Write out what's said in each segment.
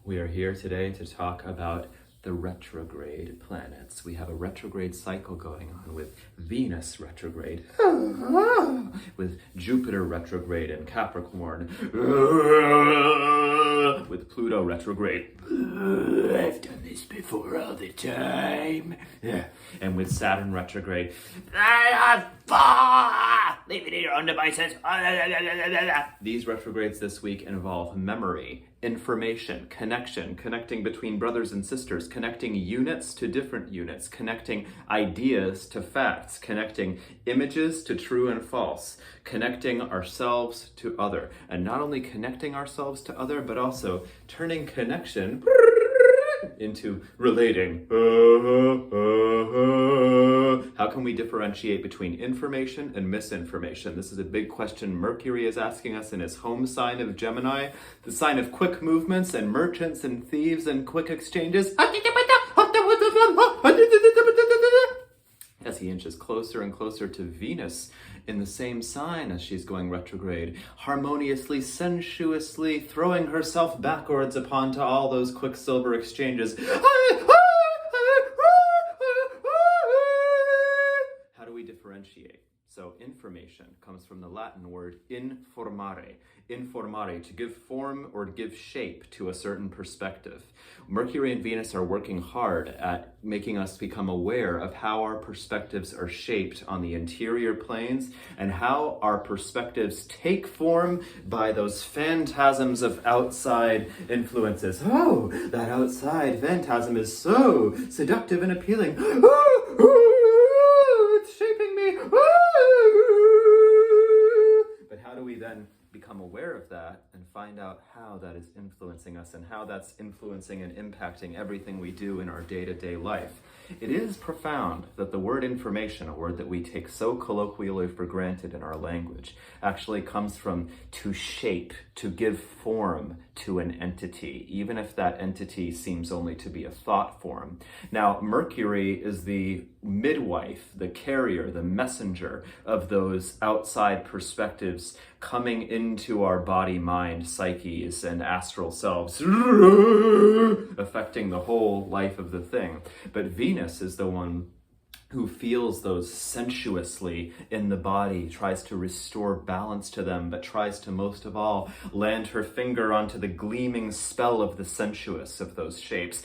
We are here today to talk about the retrograde planets. We have a retrograde cycle going on with Venus retrograde, with Jupiter retrograde in Capricorn, with Pluto retrograde. I've done this before all the time. And with Saturn retrograde. Leave it in your own devices. These retrogrades this week involve memory, information, connection, connecting between brothers and sisters, connecting units to different units, connecting ideas to facts, connecting images to true and false, connecting ourselves to other. And not only connecting ourselves to other, but also turning connection into relating. How can we differentiate between information and misinformation? This is a big question Mercury is asking us in his home sign of Gemini, the sign of quick movements and merchants and thieves and quick exchanges. As he inches closer and closer to Venus in the same sign as she's going retrograde, harmoniously, sensuously throwing herself backwards upon all those quicksilver exchanges. How do we differentiate? So information comes from the Latin word informare. Informare, to give form or give shape to a certain perspective. Mercury and Venus are working hard at making us become aware of how our perspectives are shaped on the interior planes and how our perspectives take form by those phantasms of outside influences. Oh, that outside phantasm is so seductive and appealing. It's shaping me. But how do we then become aware of that and find out how that is influencing us and how that's influencing and impacting everything we do in our day-to-day life? It is profound that the word information, a word that we take so colloquially for granted in our language, actually comes from to shape, to give form to an entity, even if that entity seems only to be a thought form. Now, Mercury is the midwife, the carrier, the messenger of those outside perspectives coming into our body, mind, psyches, and astral selves, affecting the whole life of the thing. But Venus is the one who feels those sensuously in the body, tries to restore balance to them, but tries to most of all land her finger onto the gleaming spell of the sensuous of those shapes.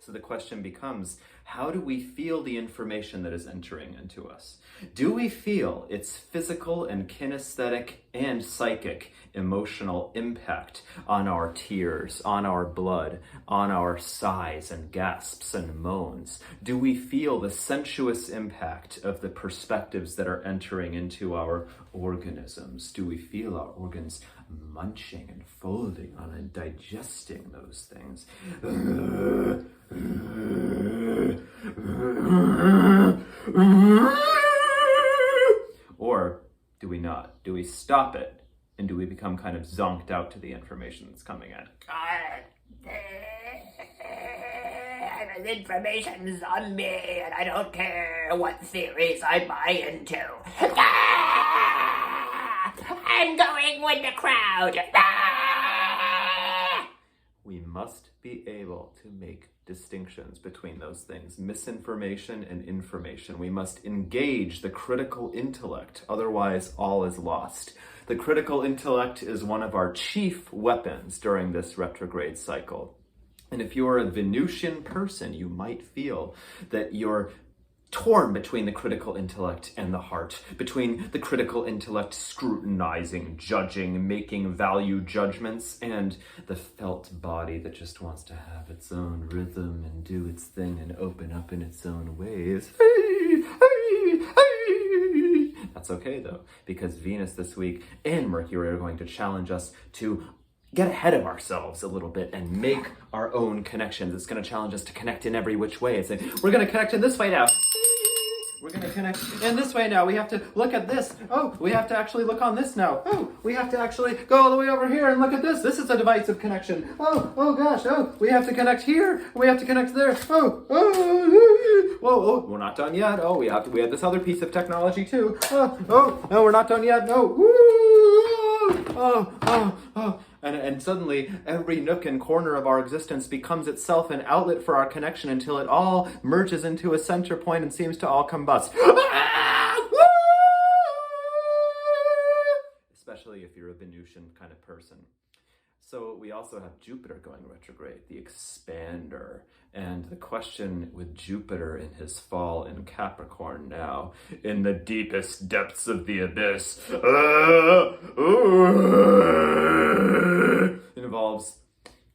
So the question becomes, how do we feel the information that is entering into us? Do we feel its physical and kinesthetic and psychic emotional impact on our tears, on our blood, on our sighs and gasps and moans? Do we feel the sensuous impact of the perspectives that are entering into our organisms? Do we feel our organs munching and folding on and digesting those things? Or do we not? Do we stop it? And do we become kind of zonked out to the information that's coming in? I'm an information zombie, and I don't care what theories I buy into. I'm going with the crowd. We must be able to make distinctions between those things, misinformation and information. We must engage the critical intellect, otherwise all is lost. The critical intellect is one of our chief weapons during this retrograde cycle. And if you're a Venusian person, you might feel that you're torn between the critical intellect and the heart, between the critical intellect scrutinizing, judging, making value judgments, and the felt body that just wants to have its own rhythm and do its thing and open up in its own ways. That's okay though, because Venus this week and Mercury are going to challenge us to get ahead of ourselves a little bit and make our own connections. It's going to challenge us to connect in every which way. It's like, we're going to connect in this way now. We're going to connect in this way now. We have to look at this. Oh, we have to actually look on this now. Oh, we have to actually go all the way over here and look at this. This is a device of connection. Oh gosh. Oh, we have to connect here. We have to connect there. Whoa, we're not done yet. Oh, we have this other piece of technology too. No, we're not done yet. No. And suddenly every nook and corner of our existence becomes itself an outlet for our connection until it all merges into a center point and seems to all combust. Especially if you're a Venusian kind of person. So we also have Jupiter going retrograde, the expander. And the question with Jupiter in his fall in Capricorn now, in the deepest depths of the abyss, involves,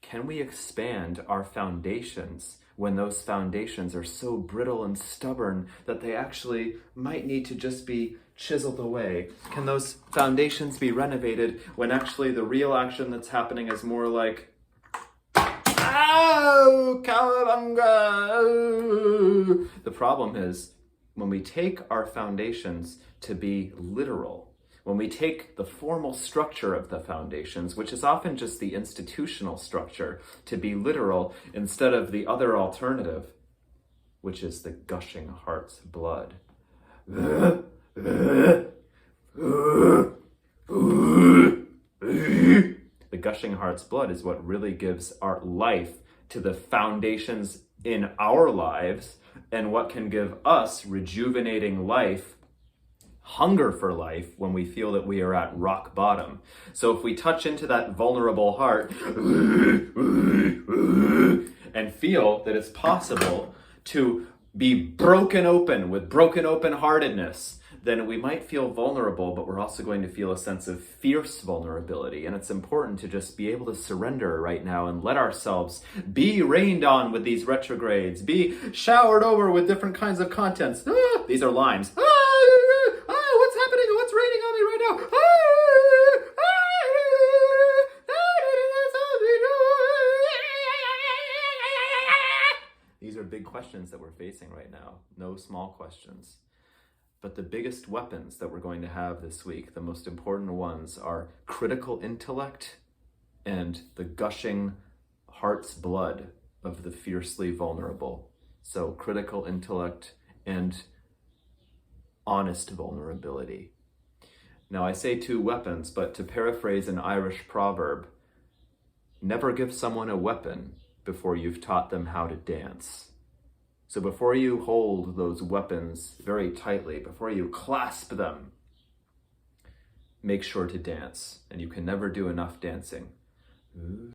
can we expand our foundations when those foundations are so brittle and stubborn that they actually might need to just be chiseled away? Can those foundations be renovated when actually the real action that's happening is more like, ow, cowabunga? The problem is when we take our foundations to be literal, when we take the formal structure of the foundations, which is often just the institutional structure, to be literal instead of the other alternative, which is the gushing heart's blood. The gushing heart's blood is what really gives our life to the foundations in our lives, and what can give us rejuvenating life, hunger for life, when we feel that we are at rock bottom. So if we touch into that vulnerable heart and feel that it's possible to be broken open with broken open-heartedness, then we might feel vulnerable, but we're also going to feel a sense of fierce vulnerability. And it's important to just be able to surrender right now and let ourselves be rained on with these retrogrades, be showered over with different kinds of contents. These are limes. What's happening? What's raining on me right now? These are big questions that we're facing right now. No small questions. But the biggest weapons that we're going to have this week, the most important ones, are critical intellect and the gushing heart's blood of the fiercely vulnerable. So critical intellect and honest vulnerability. Now I say two weapons, but to paraphrase an Irish proverb, never give someone a weapon before you've taught them how to dance. So before you hold those weapons very tightly, before you clasp them, make sure to dance. And you can never do enough dancing.